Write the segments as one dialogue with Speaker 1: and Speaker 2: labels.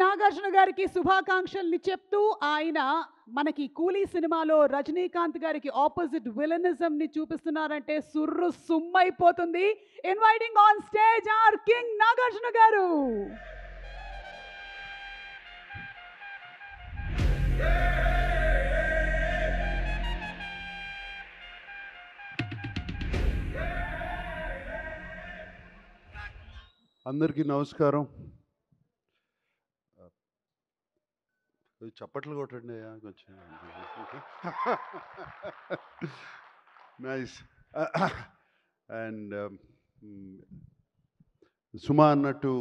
Speaker 1: నాగార్జున గారికి శుభాకాంక్షల్ని చెప్తూ ఆయన మనకి కూలీ సినిమాలో రజనీకాంత్ గారికి ఆపోజిట్ విలనిజం ని చూపిస్తున్నారంటే సుర్రు సుమ్మైపోతుంది. Inviting on stage our king Nagarjuna garu.
Speaker 2: అందరికీ నమస్కారం. చప్పట్లు కొట్టండి కొంచెం. నైస్. అండ్ సుమా అన్నట్టు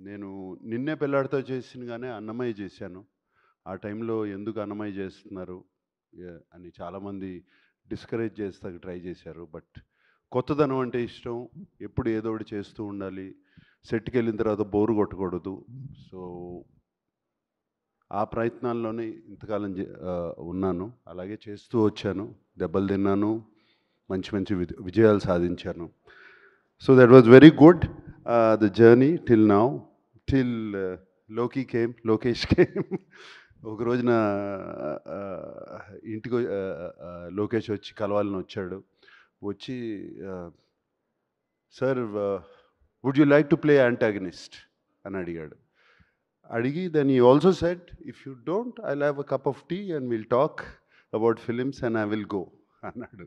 Speaker 2: నేను నిన్నే పెళ్ళాడితో చేసిన కానీ అన్నమయ్య చేశాను. ఆ టైంలో ఎందుకు అన్నమయ్య చేస్తున్నారు అని చాలామంది డిస్కరేజ్ చేస్తా ట్రై చేశారు. బట్ కొత్తదనం అంటే ఇష్టం, ఎప్పుడు ఏదో ఒకటి చేస్తూ ఉండాలి, సెట్కి వెళ్ళిన తర్వాత బోరు కొట్టకూడదు. సో ఆ ప్రయత్నాల్లోనే ఇంతకాలం ఉన్నాను, అలాగే చేస్తూ వచ్చాను. దెబ్బలు తిన్నాను, మంచి మంచి విజయాలు సాధించాను. So that was very good the journey till now, till Lokesh came. ఒక రోజున ఇంటికి లోకేష్ వచ్చి కలవాలని వచ్చాడు. వచ్చి sir would you like to play antagonist అని అడిగాడు. అడిగి then he also said if you don't I'll have a cup of tea and will talk about films and I will go అన్నాడు.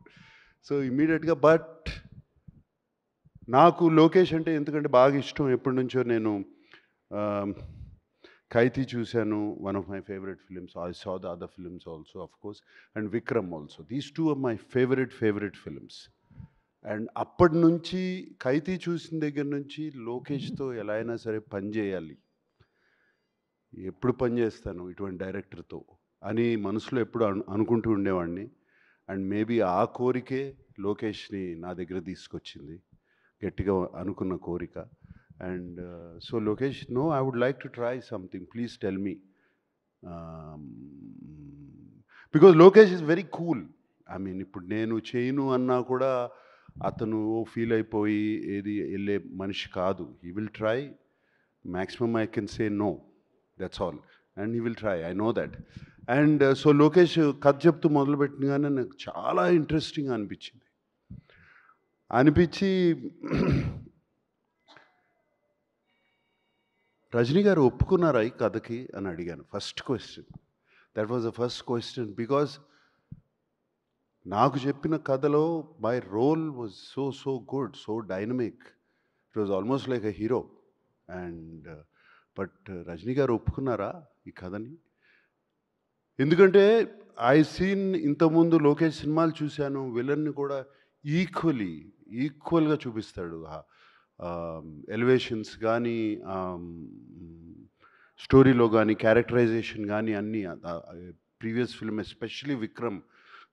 Speaker 2: సో ఇమ్మీడియట్గా బట్ నాకు లోకేష్ అంటే ఎందుకంటే బాగా ఇష్టం ఎప్పటి నుంచో. నేను ఖైదీ చూశాను, one of my favourite films. I saw the other films also of course, and Vikram also. These two are my favourite films. And అప్పటి నుంచి ఖైదీ చూసిన దగ్గర నుంచి లోకేష్తో ఎలా అయినా సరే పని చేయాలి, ఎప్పుడు పని చేస్తాను ఇటువంటి డైరెక్టర్తో అని మనసులో ఎప్పుడు అనుకుంటూ ఉండేవాడిని. అండ్ మేబీ ఆ కోరికే లోకేష్ని నా దగ్గర తీసుకొచ్చింది, గట్టిగా అనుకున్న కోరిక. And so Lokesh, no, I would like to try something, please tell me. Because Lokesh is very cool. I mean ఇప్పుడు నేను చేయను అన్నా కూడా అతను ఫీల్ అయిపోయి ఏది వెళ్ళే మనిషి కాదు. He will try, maximum I can say no, that's all, and he will try, I know that. And so Lokesh కథ చెప్తూ మొదలుపెట్టినగానే నాకు చాలా ఇంట్రెస్టింగ్ అనిపించి రజనీ గారు ఒప్పుకున్నారా ఈ కథకి అని అడిగాను. First question, that was the first question. Because నాకు చెప్పిన కథలో my role was so good, so dynamic. It was almost like a hero. And but Rajini garu ఒప్పుకున్నారా ఈ కథని? ఎందుకంటే ఐ సీన్ ఇంతకుముందు లోకేష్ సినిమాలు చూశాను, విలన్ని కూడా ఈక్వల్గా చూపిస్తాడు. ఎలివేషన్స్ కానీ, స్టోరీలో కానీ, క్యారెక్టరైజేషన్ కానీ అన్నీ. ప్రీవియస్ ఫిల్మ్ ఎస్పెషలీ విక్రమ్,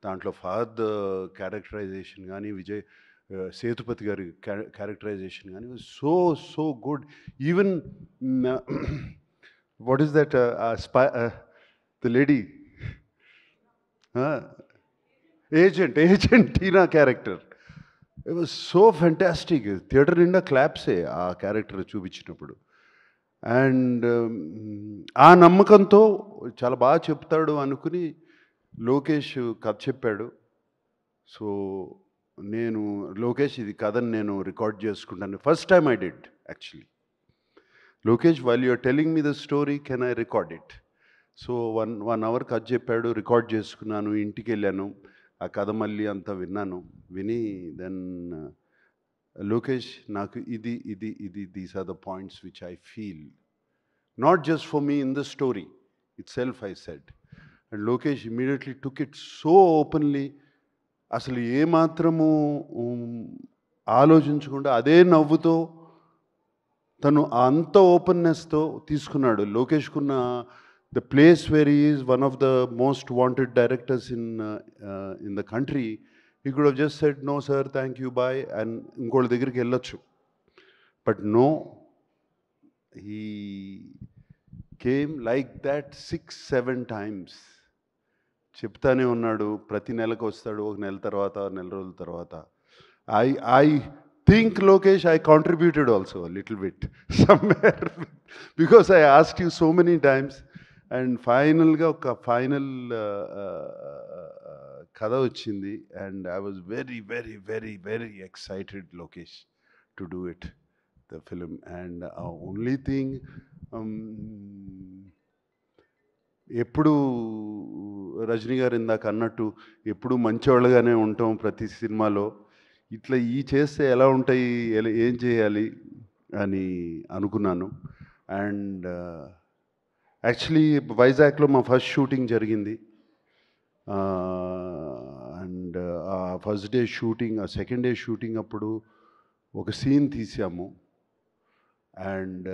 Speaker 2: దాంట్లో ఫహద్ క్యారెక్టరైజేషన్ కానీ, విజయ్ సేతుపతి గారి క్యారెక్టరైజేషన్ కానీ so good. Even what is that the lady agent Tina character, it was so fantastic. Theatre నిండా క్లాప్సే ఆ క్యారెక్టర్ చూపించినప్పుడు. అండ్ ఆ నమ్మకంతో చాలా బాగా చెప్తాడు అనుకుని లోకేష్ కథ చెప్పాడు. సో నేను లోకేష్ ఇది కథని నేను రికార్డ్ చేసుకుంటాను. First time I did actually. Lokesh, while you are telling me the story, can I record it? So one hour కథ చెప్పాడు, రికార్డ్ చేసుకున్నాను, ఇంటికి వెళ్ళాను, ఆ కథ మళ్ళీ అంతా విని దెన్ లోకేష్, నాకు ఇది these are the points which I feel, not just for me in the story itself, I said. And Lokesh immediately took it so openly. అసలు ఏమాత్రము ఆలోచించకుండా అదే నవ్వుతో తను అంత ఓపెన్నెస్తో తీసుకున్నాడు. లోకేష్కున్న the place where he is one of the most wanted directors in the country, he could have just said no sir, thank you, bye, and ఇంకోళ్ళ దగ్గరికి వెళ్ళొచ్చు. But no, he came like that 6-7 times. చెప్తానే ఉన్నాడు, ప్రతి నెలకు వస్తాడు, ఒక నెల తర్వాత, నెల రోజుల తర్వాత. I think, Lokesh, I contributed also a little bit somewhere because I asked you so many times. And ఫైనల్గా ఒక ఫైనల్ కథ వచ్చింది. And I was very very very very excited, Lokesh, to do it, the film. And only thing, ఎప్పుడు రజనీ గారు ఇందాక అన్నట్టు ఎప్పుడు మంచివాళ్ళగానే ఉంటాం ప్రతి సినిమాలో. ఇట్లా చేస్తే ఎలా ఉంటాయి, ఏం చేయాలి అని అనుకున్నాను. అండ్ యాక్చువల్లీ వైజాగ్లో మా ఫస్ట్ షూటింగ్ జరిగింది. అండ్ ఆ ఫస్ట్ డే షూటింగ్, ఆ సెకండ్ డే షూటింగ్ అప్పుడు ఒక సీన్ తీసాము. అండ్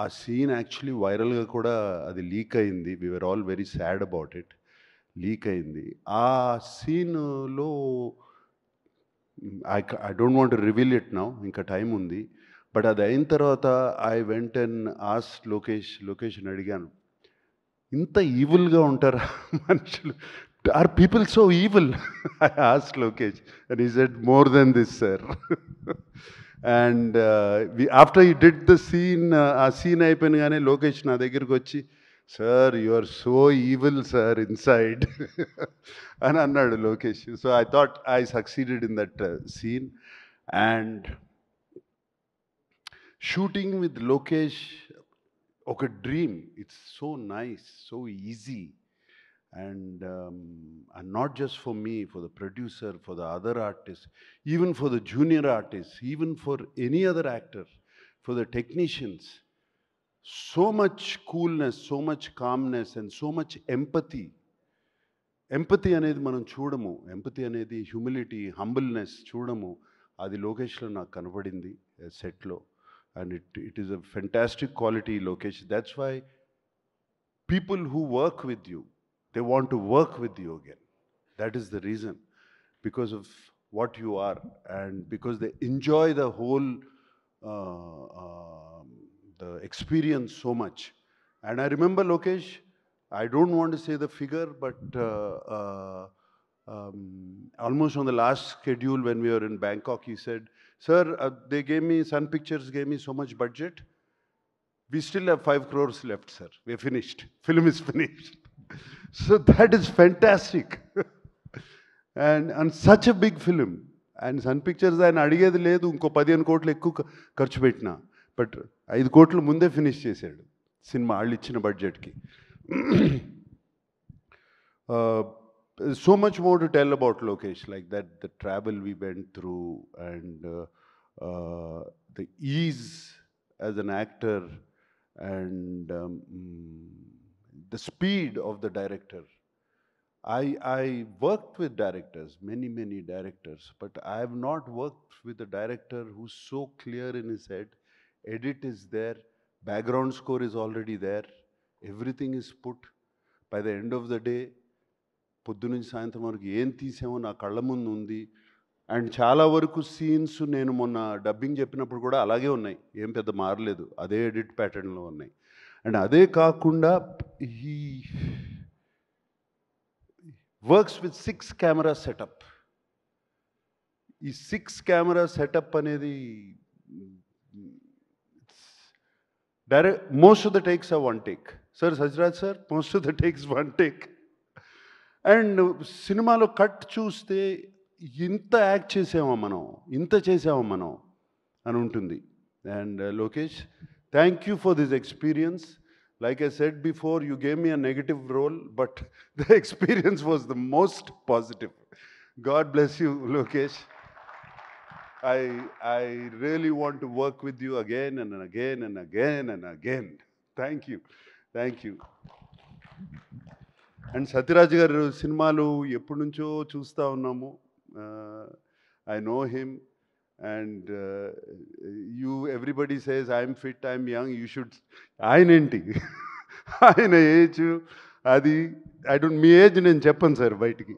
Speaker 2: ఆ సీన్ యాక్చువల్లీ వైరల్గా కూడా అది లీక్ అయింది. We were all very sad about it. Leak అయింది. ఆ సీన్లో I don't want to reveal it now, ఇంకా టైం ఉంది. బట్ అది అయిన తర్వాత ఐ వెంట్ అండ్ ఆస్క్డ్ లోకేష్ని అడిగాను, ఇంత ఈవిల్గా ఉంటారా మనుషులు? Are people so evil? I asked Lokesh and he said more than this sir. And after he did the scene, ఆ సీన్ అయిపోయినగానే లోకేష్ నా దగ్గరికి వచ్చి, sir you are so evil sir inside అని అన్నాడు Lokesh. So I thought I succeeded in that scene. And shooting with Lokesh ఒక dream. It's so nice, so easy. And not just for me, for the producer, for the other artists, even for the junior artists, even for any other actor, for the technicians. So much coolness, so much calmness, and so much empathy. Empathy అనేది మనం చూడము. Empathy అనేది humility, humbleness చూడము. అది లోకేష్లో నాకు కనపడింది సెట్లో. And it is a fantastic quality, Lokesh. That's why people who work with you, they want to work with you again. That is the reason. Because of what you are, and because they enjoy the whole the experience so much. And I remember, Lokesh, I don't want to say the figure, but almost on the last schedule when we were in Bangkok, he said, sir, they gave me, Sun Pictures gave me so much budget. We still have 5 crores left, sir. We're finished. Film is finished. So that is fantastic. And such a big film. And Sun Pictures ఆయన అడిగేది లేదు, ఇంకో 15 కోట్లు ఎక్కువ ఖర్చు పెట్టినా, but 5 కోట్లు ముందే ఫినిష్ చేశాడు సినిమా వాళ్ళు ఇచ్చిన బడ్జెట్కి. So much more to tell about Lokesh, like that, the travel we went through, and the ease as an actor, and the speed of the director. I worked with directors, many directors, but I have not worked with a director who's so clear in his head. Edit is there, background score is already there, everything is put. By the end of the day, పొద్దు నుంచి సాయంత్రం వరకు ఏం తీసామో నా కళ్ళ ముందు ఉంది. And చాలా వరకు సీన్స్ నేను మొన్న డబ్బింగ్ చెప్పినప్పుడు కూడా అలాగే ఉన్నాయి, ఏం పెద్ద మారలేదు, అదే ఎడిట్ ప్యాటర్న్లో ఉన్నాయి. అండ్ అదే కాకుండా he works with 6 camera setup. ఈ 6 కెమెరా సెటప్ అనేది direct, most of the takes are 1 take. Sir Sajraj sir, most of the takes 1 take. And సినిమాలో కట్ చూస్తే ఇంత యాక్ట్ చేసామా మనం, ఇంత చేసామా మనం అని ఉంటుంది. And Lokesh, thank you for this experience. Like I said before, you gave me a negative role, but the experience was the most positive. God bless you, Lokesh. I really want to work with you again and again and again and again. Thank you. Thank you. And Sathyaraj గారు సినిమాలు ఎప్పటి నుంచో చూస్తూ ఉన్నాము. I know him. And everybody says I'm fit, I'm young, you should. ఆయన ఏంటి, ఆయన age అది, ఐ డోంట్, మీ ఏజ్ నేను చెప్పను సార్ బయటికి.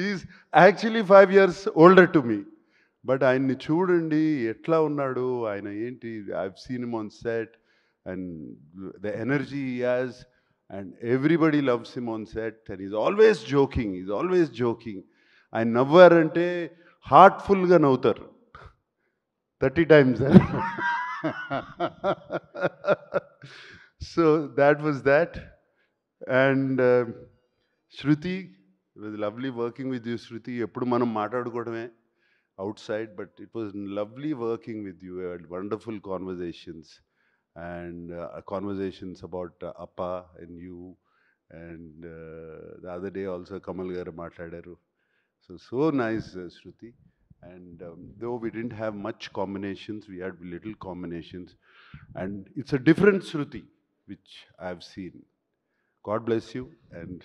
Speaker 2: Is actually 5 years older to me. But ఆయన్ని చూడండి ఎట్లా ఉన్నాడు, ఆయన ఏంటి, I've seen him on set and the energy he has. And everybody loves him on set, and he's always joking. ఆయన నవ్వారంటే హార్ట్ఫుల్గా నవ్వుతారు. 30 times. So that was that. And Shruti, it was lovely working with you, Shruti. ఎప్పుడు మనం మాట్లాడుకోవడమే outside, but it was lovely working with you. We had wonderful conversations and conversations about Appa and you. And the other day also Kamal garu మాట్లాడారు. So nice, Shruti. And though we didn't have much combinations, we had little combinations. And it's a different Shruti, which I've seen. God bless you. And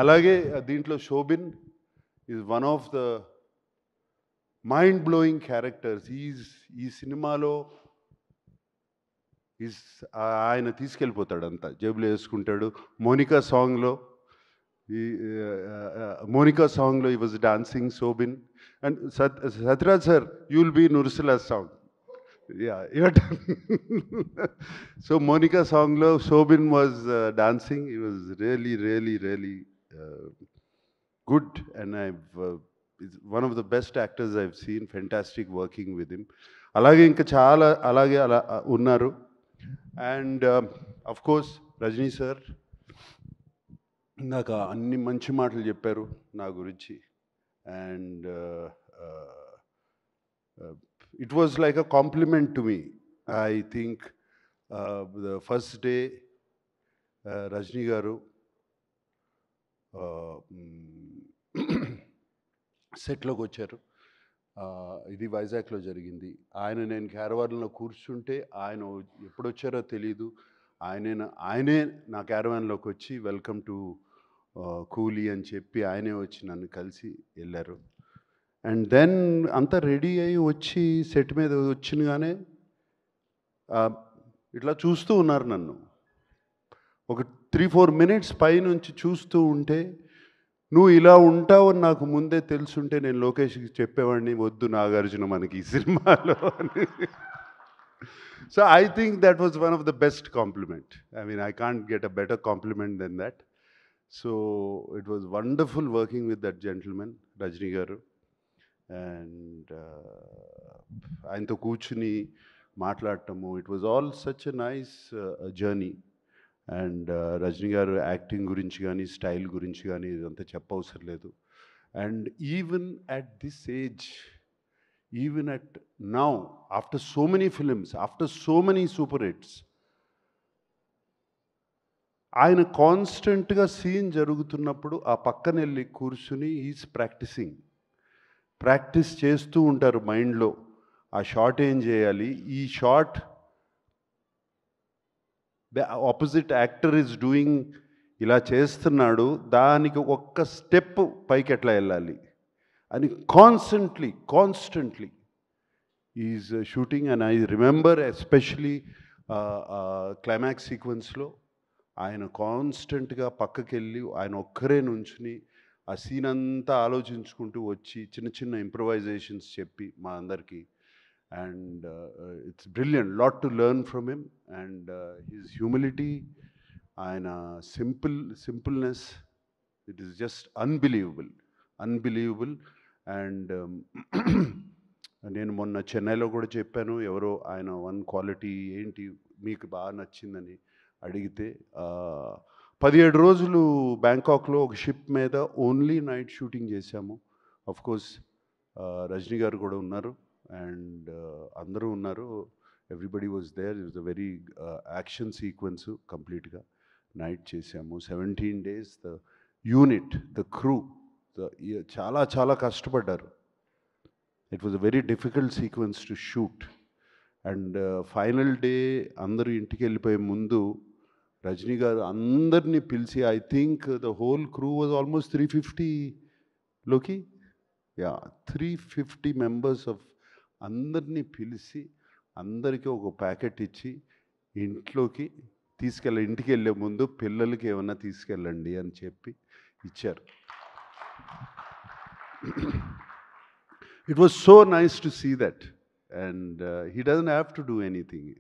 Speaker 2: alage దీంట్లో Shobin is one of the mind-blowing characters. ఈ సినిమాలో ఆయన తీసుకెళ్ళిపోతాడు అంతా, జేబులో వేసుకుంటాడు. మోనికా సాంగ్లో he was dancing Shobin. And Satraj sir, you'll be in Ursula's song. Yeah, so Monica songlo Shobin was dancing. He was really good, and is one of the best actors I've seen. Fantastic working with him. Alage inka chaala alage unnaru. And of course Rajni sir, ఇందాక అన్ని మంచి మాటలు చెప్పారు నా గురించి. And it was like a compliment to me. I think the first day Rajni garu సెట్లోకి వచ్చారు. ఇది వైజాగ్లో జరిగింది. నేను క్యారవాన్లో కూర్చుంటే ఆయన ఎప్పుడు వచ్చారో తెలీదు. ఆయనే నా క్యారవాన్లోకి వచ్చి వెల్కమ్ టు కూలీ అని చెప్పి ఆయనే వచ్చి నన్ను కలిసి వెళ్ళారు. అండ్ దెన్ అంతా రెడీ అయ్యి వచ్చి సెట్ మీద వచ్చినగానే ఇట్లా చూస్తూ ఉన్నారు నన్ను. ఒక 3-4 మినిట్స్ పైనుంచి చూస్తూ ఉంటే, నువ్వు ఇలా ఉంటావు అని నాకు ముందే తెలుసుంటే నేను లోకేష్కి చెప్పేవాడిని, వద్దు నాగార్జున మనకి ఈ సినిమాలో అని. So I think that was one of the best compliment. I mean I can't get a better compliment then that. So it was wonderful working with that gentlemen Rajini garu. And ఆయనతో కూర్చుని మాట్లాడటము, it was all such a nice journey. And Rajini garu acting గురించి కానీ style గురించి కానీ ఇదంతా చెప్పవసరం లేదు. And even at this age, even at now, after so many films, after so many super hits, ఆయన కాన్స్టెంట్గా సీన్ జరుగుతున్నప్పుడు ఆ పక్కన వెళ్ళి కూర్చుని ఈజ్ ప్రాక్టీస్ చేస్తూ ఉంటారు మైండ్లో. ఆ షాట్ ఏం చేయాలి, ఈ shot opposite actor is doing, ఇలా చేస్తున్నాడు, దానికి ఒక్క స్టెప్ పైకి ఎట్లా వెళ్ళాలి అని constantly is shooting. And I remember especially climax సీక్వెన్స్లో ఆయన కాన్స్టెంట్గా పక్కకి వెళ్ళి ఆయన ఒక్కరే నుంచుని ఆ సీన్ అంతా ఆలోచించుకుంటూ వచ్చి చిన్న ఇంప్రవైజేషన్స్ చెప్పి మా అందరికీ. And it's brilliant, lot to learn from him. And his humility and simpleness, it is just unbelievable. And నేను మొన్న చెన్నైలో కూడా చెప్పాను, ఎవరో ఆయన వన్ క్వాలిటీ ఏంటి మీకు బాగా నచ్చిందని అడిగితే, 17 రోజులు బ్యాంకాక్లో ఒక షిప్ మీద ఓన్లీ నైట్ షూటింగ్ చేశాము. ఆఫ్ కోర్స్ రజనీ గారు కూడా ఉన్నారు అండ్ అందరూ ఉన్నారు. Everybody was there. It was a very action sequence కంప్లీట్గా నైట్ చేసాము. 17 days the unit, the crew చాలా కష్టపడ్డారు. It was a very difficult sequence to shoot. And final day అందరూ ఇంటికి వెళ్ళిపోయే ముందు రజనీ గారు అందరినీ పిలిచి, I think the whole crew was almost 350 350 members of అందరినీ పిలిచి అందరికీ ఒక ప్యాకెట్ ఇచ్చి ఇంటికి వెళ్ళే ముందు పిల్లలకి ఏమన్నా తీసుకెళ్ళండి అని చెప్పి ఇచ్చారు. It was so nice to see that. And he doesn't have to do anything,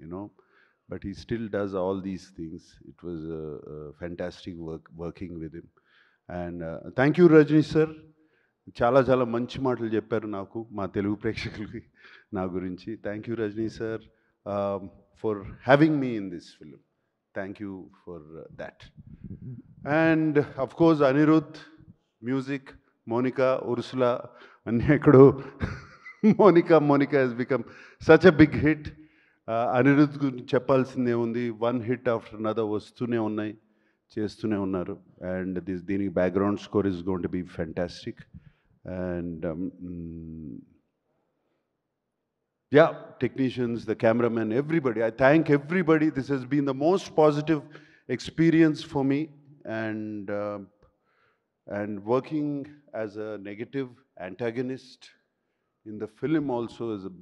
Speaker 2: but he still does all these things. It was fantastic working with him. And thank you, Rajni sir. చాలా చాలా మంచి మాటలు చెప్పారు నాకు, మా తెలుగు ప్రేక్షకులకి నా గురించి. Thank you Rajini sir for having me in this film. Thank you for that. And of course Anirudh, music, Monica, Ursula అన్నీ ఎక్కడో. Monica has become such a big hit. Anirudh గురించి చెప్పాల్సిందే ఉంది. వన్ హిట్ ఆఫ్టర్ అనదర్ వస్తూనే ఉన్నాయి, చేస్తూనే ఉన్నారు. అండ్ దీనికి background score is going to be fantastic. And yeah, technicians, the cameraman, everybody, I thank everybody. This has been the most positive experience for me, and working as a negative antagonist in the film also is a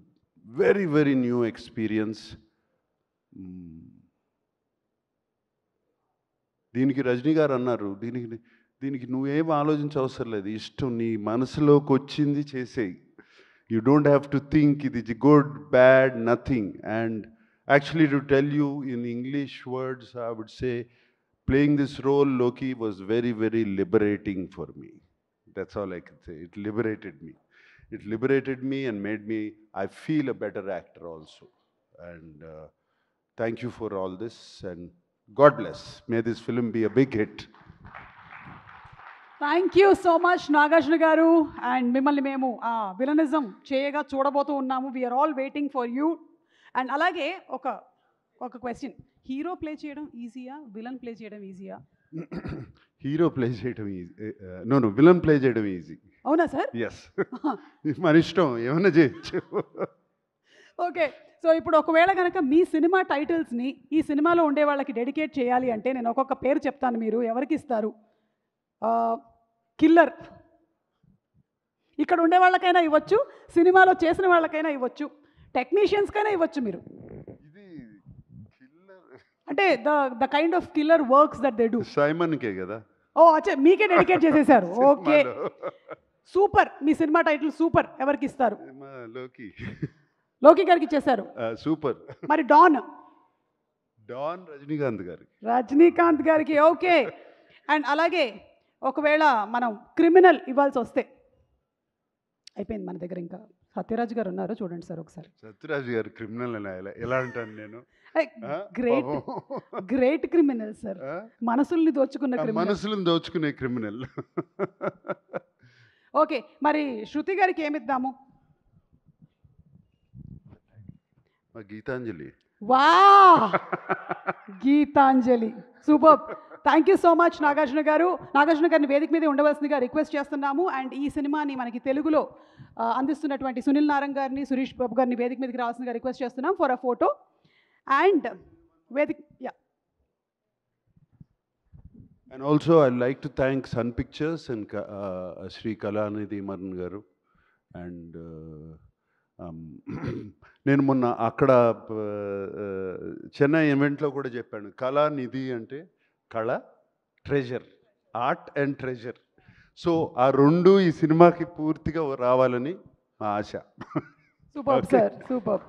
Speaker 2: very very new experience. దీనికి రజనీ గారు అన్నారు, దీనికి నువ్వేం ఆలోచించవసరం లేదు, ఇష్టం నీ మనసులోకి వచ్చింది చేసేయి. You don't have to think ఇది good bad nothing. And actually to tell you in English words I would say playing this role Loki was very very liberating for me. That's all I can say. It liberated me and made me, I feel a better actor also. And thank you for all this, and God bless. May this film be a big hit.
Speaker 1: Thank you so much Nagarjuna garu. And మిమ్మల్ని మేము villainism చేయగా చూడబోతూ ఉన్నాము. We're all waiting for you. And అలాగే ఒక question, hero play చేయడం ఈజీయా, villain play చేయడం ఈజీయా?
Speaker 2: Hero play చేయడం ఈజీ, నో విలన్ ప్లే చేయడం ఈజీ.
Speaker 1: అవునా సార్?
Speaker 2: ఎస్. మన ఇష్టం, ఏమన్నా చేయొచ్చు.
Speaker 1: ఓకే, సో ఇప్పుడు ఒకవేళ కనుక మీ సినిమా టైటిల్స్ని ఈ సినిమాలో ఉండే వాళ్ళకి డెడికేట్ చేయాలి అంటే నేను ఒక్కొక్క పేరు చెప్తాను, మీరు ఎవరికి ఇస్తారు? కిల్లర్, ఇక్కడ ఉండే వాళ్ళకైనా ఇవ్వచ్చు, సినిమాలో చేసిన వాళ్ళకైనా ఇవ్వచ్చు, టెక్నీషియన్స్కైనా ఇవ్వచ్చు. మీరు అంటే the kind of killer works that they do.
Speaker 2: సైమన్కే కదా?
Speaker 1: ఓ అచ్చా, మీకే డెడికేట్ చేసేసారు. Okay, super. మీ సినిమా టైటిల్ సూపర్. ఎవరికి ఇస్తారు? లోకి గారికి ఇచ్చేశారు.
Speaker 2: సూపర్.
Speaker 1: మరి డాన్ రజనీకాంత్ గారికి. ఓకే. అండ్ అలాగే ఒకవేళ మనం క్రిమినల్ ఇవ్వాల్సి వస్తే, అయిపోయింది మన దగ్గర, ఇంకా సత్యరాజ్ గారు ఉన్నారు, చూడండి సార్ ఒకసారి.
Speaker 2: సత్యరాజ్ గారు క్రిమినల్ ఎలా అంటాను నేను?
Speaker 1: గ్రేట్ క్రిమినల్ సార్, మనసుల్ని
Speaker 2: దోచుకునే క్రిమినల్.
Speaker 1: ఓకే, మరి శృతి గారికి ఏమిద్దాము?
Speaker 2: గీతాంజలి.
Speaker 1: వా, Gitanjali, super. Thank you so much Nagarjuna garu. Nagarjuna గారిని వేదిక మీద ఉండవలసిందిగా రిక్వెస్ట్ చేస్తున్నాము. అండ్ ఈ సినిమాని మనకి తెలుగులో అందిస్తున్నటువంటి సునీల్ నారంగ్ గారిని, సురేష్ బాబు గారిని వేదిక మీదకి రావాల్సిందిగా రిక్వెస్ట్ చేస్తున్నాం ఫర్ అ ఫోటో. అండ్ వేదిక, yeah.
Speaker 2: And also I'd like to thank Sun Pictures and Sri Kalanidhi Maran garu. And నేను మొన్న అక్కడ చెన్నై ఈవెంట్లో కూడా చెప్పాను, కళానిధి అంటే కళ, treasure, art and treasure. So ఆ రెండు ఈ సినిమాకి పూర్తిగా రావాలని మా ఆశ.
Speaker 1: Super sir, super.